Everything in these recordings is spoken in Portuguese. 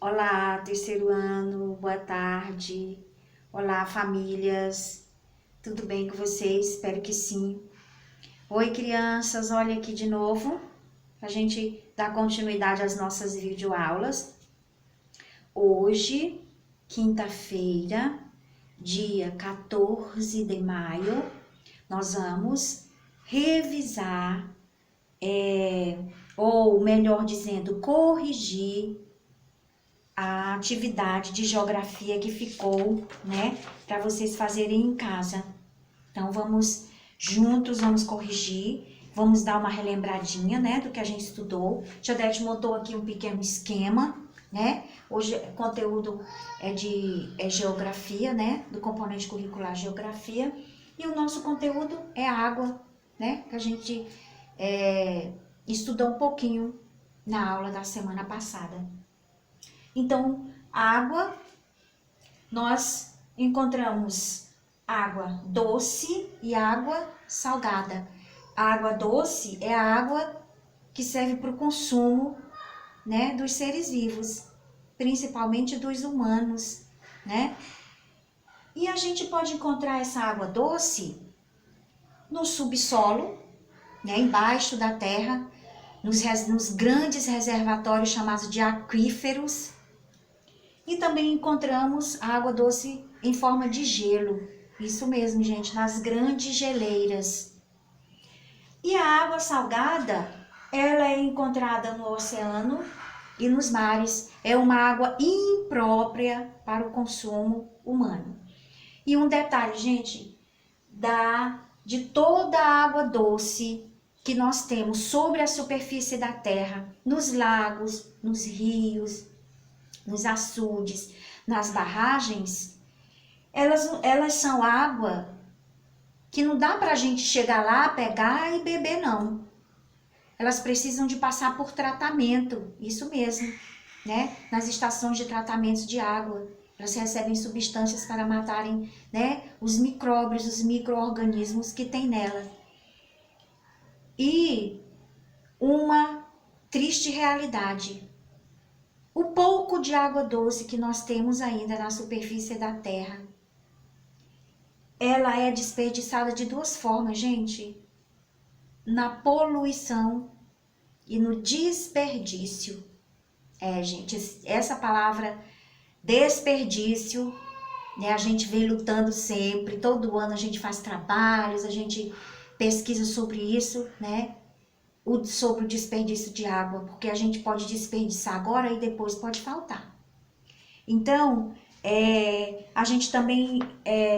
Olá, terceiro ano, boa tarde. Olá, famílias. Tudo bem com vocês? Espero que sim. Oi, crianças, olha aqui de novo, a gente dar continuidade às nossas videoaulas. Hoje, quinta-feira, dia 14 de maio, nós vamos revisar, ou melhor dizendo, corrigir a atividade de geografia que ficou, né, para vocês fazerem em casa. Então, vamos juntos, vamos corrigir, vamos dar uma relembradinha, né, do que a gente estudou. Tia Dete montou aqui um pequeno esquema, né, hoje o conteúdo é geografia, né, do componente curricular geografia, e o nosso conteúdo é água, né, que a gente estudou um pouquinho na aula da semana passada. Então, água, nós encontramos água doce e água salgada. A água doce é a água que serve para o consumo, né, dos seres vivos, principalmente dos humanos, né? E a gente pode encontrar essa água doce no subsolo, né, embaixo da terra, nos grandes reservatórios chamados de aquíferos. E também encontramos água doce em forma de gelo. Isso mesmo, gente, nas grandes geleiras. E a água salgada, ela é encontrada no oceano e nos mares. É uma água imprópria para o consumo humano. E um detalhe, gente, de toda a água doce que nós temos sobre a superfície da terra, nos lagos, nos rios, nos açudes, nas barragens, elas são água que não dá para a gente chegar lá, pegar e beber, não. Elas precisam de passar por tratamento, isso mesmo, né? Nas estações de tratamento de água. Elas recebem substâncias para matarem, né, os micróbios, os micro-organismos que tem nela. E uma triste realidade: o pouco de água doce que nós temos ainda na superfície da terra, ela é desperdiçada de duas formas, gente. Na poluição e no desperdício. Gente, essa palavra desperdício, né, a gente vem lutando sempre, todo ano a gente faz trabalhos, a gente pesquisa sobre isso, né? Sobre o desperdício de água, porque a gente pode desperdiçar agora e depois pode faltar. Então, a gente também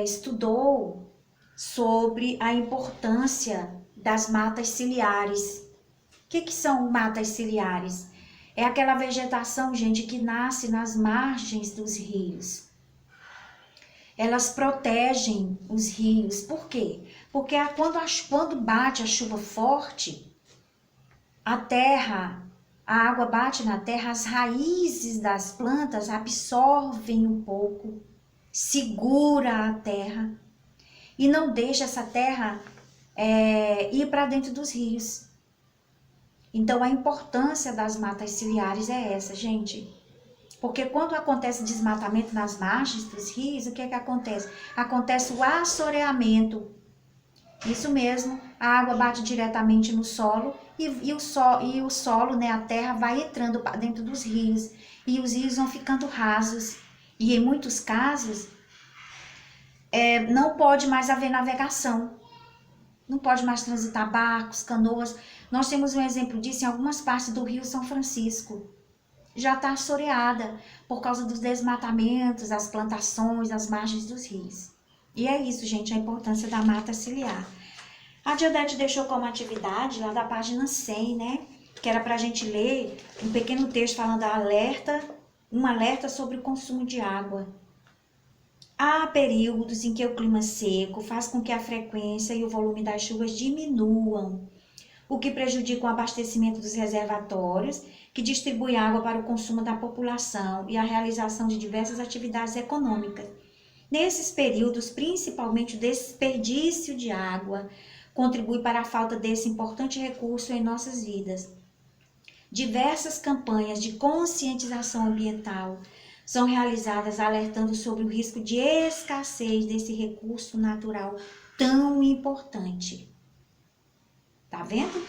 estudou sobre a importância das matas ciliares. O que são matas ciliares? É aquela vegetação, gente, que nasce nas margens dos rios. Elas protegem os rios. Por quê? Porque quando bate a chuva forte, a água bate na terra, as raízes das plantas absorvem um pouco, segura a terra e não deixa essa terra ir para dentro dos rios. Então, a importância das matas ciliares é essa, gente. Porque quando acontece desmatamento nas margens dos rios, o que acontece? Acontece o assoreamento. Isso mesmo, a água bate diretamente no solo e o solo, né, a terra vai entrando para dentro dos rios e os rios vão ficando rasos. E em muitos casos, não pode mais haver navegação, não pode mais transitar barcos, canoas. Nós temos um exemplo disso em algumas partes do Rio São Francisco. Já está assoreada por causa dos desmatamentos, das plantações, das margens dos rios. E é isso, gente, a importância da mata ciliar. A Diodete deixou como atividade lá da página 100, né? Que era para a gente ler um pequeno texto falando um alerta sobre o consumo de água. Há períodos em que o clima seco faz com que a frequência e o volume das chuvas diminuam, o que prejudica o abastecimento dos reservatórios, que distribuem água para o consumo da população e a realização de diversas atividades econômicas. Nesses períodos, principalmente o desperdício de água contribui para a falta desse importante recurso em nossas vidas. diversas campanhas de conscientização ambiental são realizadas alertando sobre o risco de escassez desse recurso natural tão importante. Tá vendo?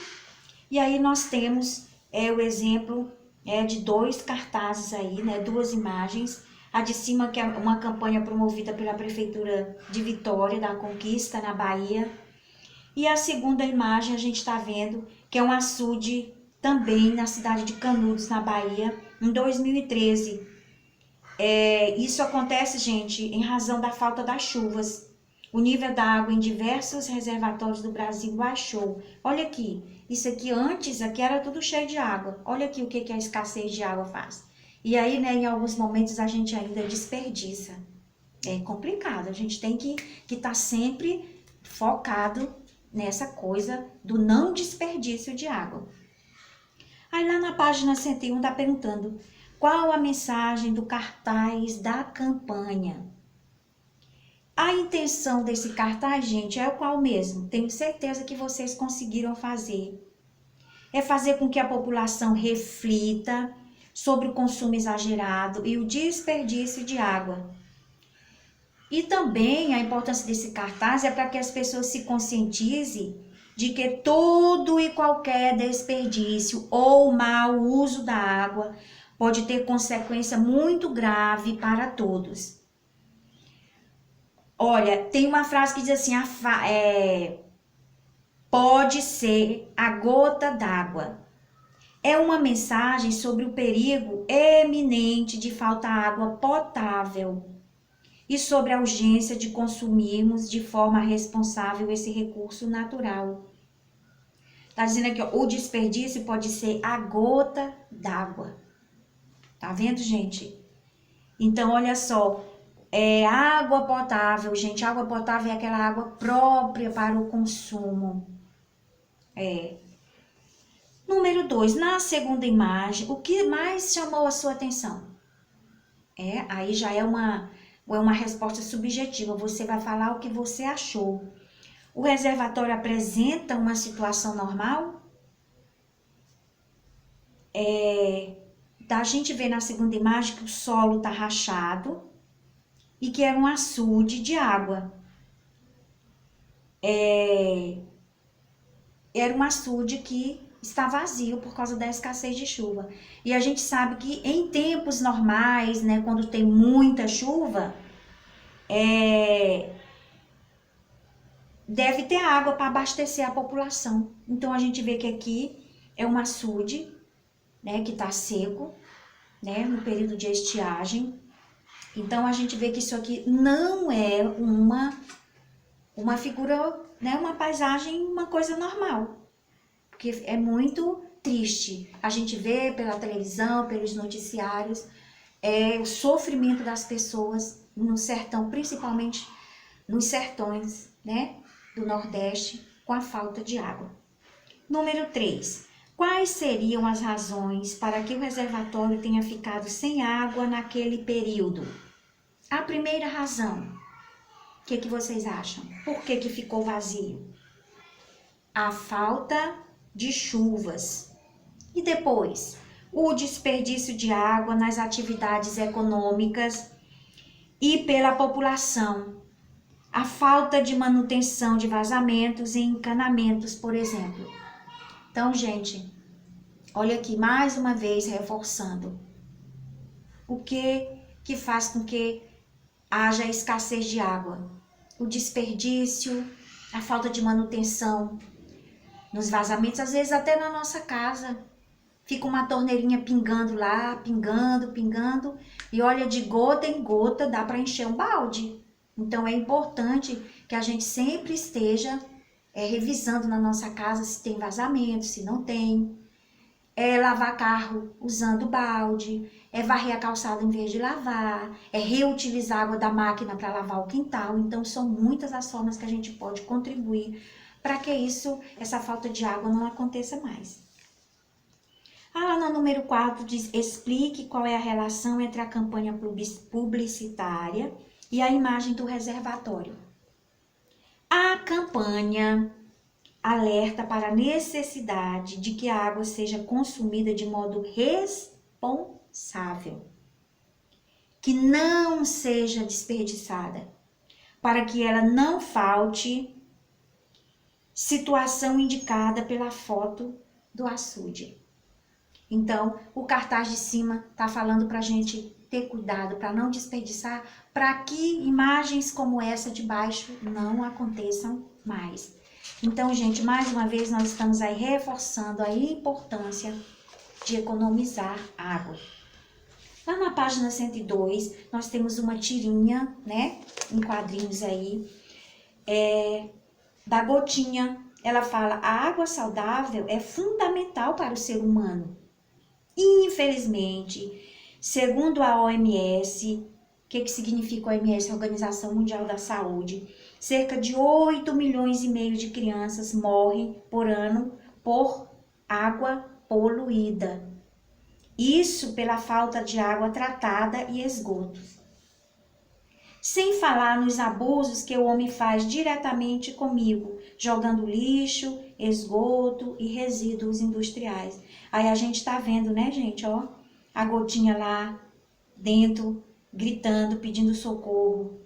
E aí nós temos o exemplo de 2 cartazes aí, né, 2 imagens. A de cima, que é uma campanha promovida pela Prefeitura de Vitória da Conquista, na Bahia. E a segunda imagem a gente está vendo que é um açude também na cidade de Canudos, na Bahia, em 2013. Isso acontece, gente, em razão da falta das chuvas. O nível da água em diversos reservatórios do Brasil baixou. Olha aqui, isso aqui antes, aqui era tudo cheio de água. Olha aqui o que a escassez de água faz. E aí, né, em alguns momentos a gente ainda desperdiça. É complicado, a gente tem que estar sempre focado nessa coisa do não desperdício de água. Aí lá na página 101 está perguntando, qual a mensagem do cartaz da campanha? A intenção desse cartaz, gente, é o qual mesmo? Tenho certeza que vocês conseguiram fazer. É fazer com que a população reflita sobre o consumo exagerado e o desperdício de água. E também a importância desse cartaz é para que as pessoas se conscientizem de que todo e qualquer desperdício ou mau uso da água pode ter consequência muito grave para todos. Olha, tem uma frase que diz assim, pode ser a gota d'água. É uma mensagem sobre o perigo eminente de faltar água potável e sobre a urgência de consumirmos de forma responsável esse recurso natural. Tá dizendo aqui, ó, o desperdício pode ser a gota d'água. Tá vendo, gente? Então, olha só, água potável, gente, água potável é aquela água própria para o consumo. Número 2, na segunda imagem, o que mais chamou a sua atenção? Aí já é uma resposta subjetiva, você vai falar o que você achou. O reservatório apresenta uma situação normal? A gente vê na segunda imagem que o solo está rachado e que era um açude de água. Era um açude que está vazio por causa da escassez de chuva. E a gente sabe que em tempos normais, né, quando tem muita chuva, deve ter água para abastecer a população. Então a gente vê que aqui é um açude, né, que está seco, né, no período de estiagem. Então a gente vê que isso aqui não é uma figura, né, uma paisagem, uma coisa normal. Porque é muito triste. A gente vê pela televisão, pelos noticiários, o sofrimento das pessoas no sertão, principalmente nos sertões, né, do Nordeste, com a falta de água. Número 3. Quais seriam as razões para que o reservatório tenha ficado sem água naquele período? A primeira razão, o que vocês acham? Por que ficou vazio? A falta de chuvas. E depois, o desperdício de água nas atividades econômicas e pela população. A falta de manutenção de vazamentos e encanamentos, por exemplo. Então, gente, olha aqui, mais uma vez reforçando. O que faz com que haja escassez de água? O desperdício, a falta de manutenção nos vazamentos, às vezes até na nossa casa. Fica uma torneirinha pingando lá, pingando, e olha, de gota em gota dá para encher um balde. Então é importante que a gente sempre esteja revisando na nossa casa se tem vazamento, se não tem. Lavar carro usando balde, varrer a calçada em vez de lavar, reutilizar a água da máquina para lavar o quintal. Então são muitas as formas que a gente pode contribuir para que essa falta de água não aconteça mais. Lá no número 4 diz, explique qual é a relação entre a campanha publicitária e a imagem do reservatório. A campanha alerta para a necessidade de que a água seja consumida de modo responsável, que não seja desperdiçada, para que ela não falte, situação indicada pela foto do açude. Então, o cartaz de cima está falando para a gente ter cuidado, para não desperdiçar, para que imagens como essa de baixo não aconteçam mais. Então, gente, mais uma vez nós estamos aí reforçando a importância de economizar água. Lá na página 102, nós temos uma tirinha, né, em quadrinhos aí, da gotinha. Ela fala, a água saudável é fundamental para o ser humano. Infelizmente, segundo a OMS, o que significa a OMS, a Organização Mundial da Saúde, cerca de 8 milhões e meio de crianças morrem por ano por água poluída. Isso pela falta de água tratada e esgoto. Sem falar nos abusos que o homem faz diretamente comigo, jogando lixo, esgoto e resíduos industriais. Aí a gente tá vendo, né, gente, ó, a gotinha lá dentro, gritando, pedindo socorro.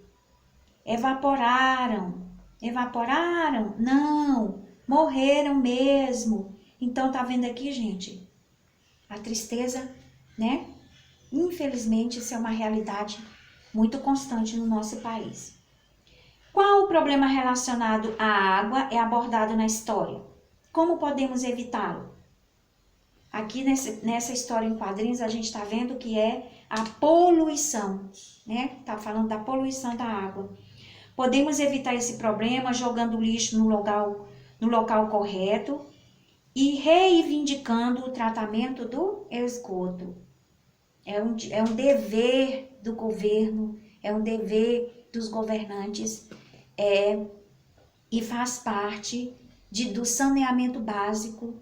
Evaporaram. Evaporaram? Não, morreram mesmo. Então tá vendo aqui, gente, a tristeza, né? Infelizmente, isso é uma realidade muito constante no nosso país. Qual o problema relacionado à água é abordado na história? Como podemos evitá-lo? Aqui nessa história em quadrinhos a gente está vendo que é a poluição, né? Tá falando da poluição da água. Podemos evitar esse problema jogando lixo no local correto e reivindicando o tratamento do esgoto. É um dever do governo, é um dever dos governantes, e faz parte do saneamento básico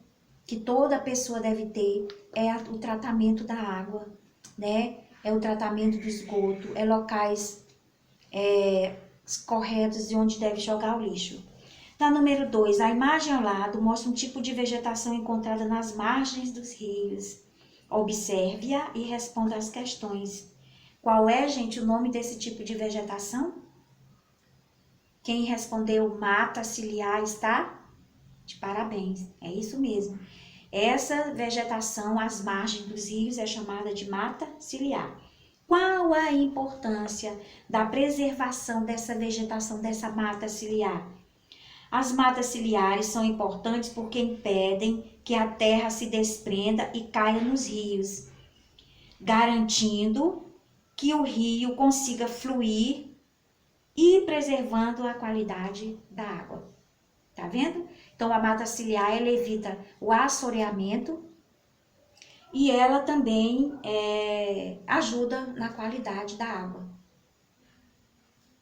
que toda pessoa deve ter, é o tratamento da água, né? É o tratamento do esgoto, é locais corretos de onde deve jogar o lixo. Na número 2, a imagem ao lado mostra um tipo de vegetação encontrada nas margens dos rios. Observe-a e responda as questões. Qual é, gente, o nome desse tipo de vegetação? Quem respondeu mata ciliar está de parabéns, é isso mesmo. Essa vegetação às margens dos rios é chamada de mata ciliar. Qual a importância da preservação dessa vegetação, dessa mata ciliar? As matas ciliares são importantes porque impedem que a terra se desprenda e caia nos rios, garantindo que o rio consiga fluir e preservando a qualidade da água. Tá vendo? Então, a mata ciliar, ela evita o assoreamento e ela também ajuda na qualidade da água.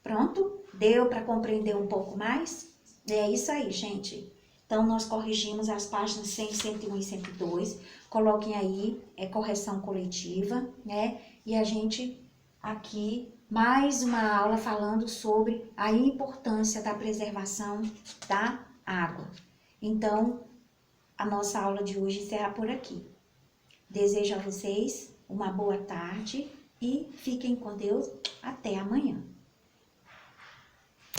Pronto? Deu para compreender um pouco mais? É isso aí, gente. Então, nós corrigimos as páginas 100, 101 e 102. Coloquem aí, correção coletiva, né? E a gente aqui, mais uma aula falando sobre a importância da preservação da água. Então, a nossa aula de hoje encerra por aqui. Desejo a vocês uma boa tarde e fiquem com Deus. Até amanhã.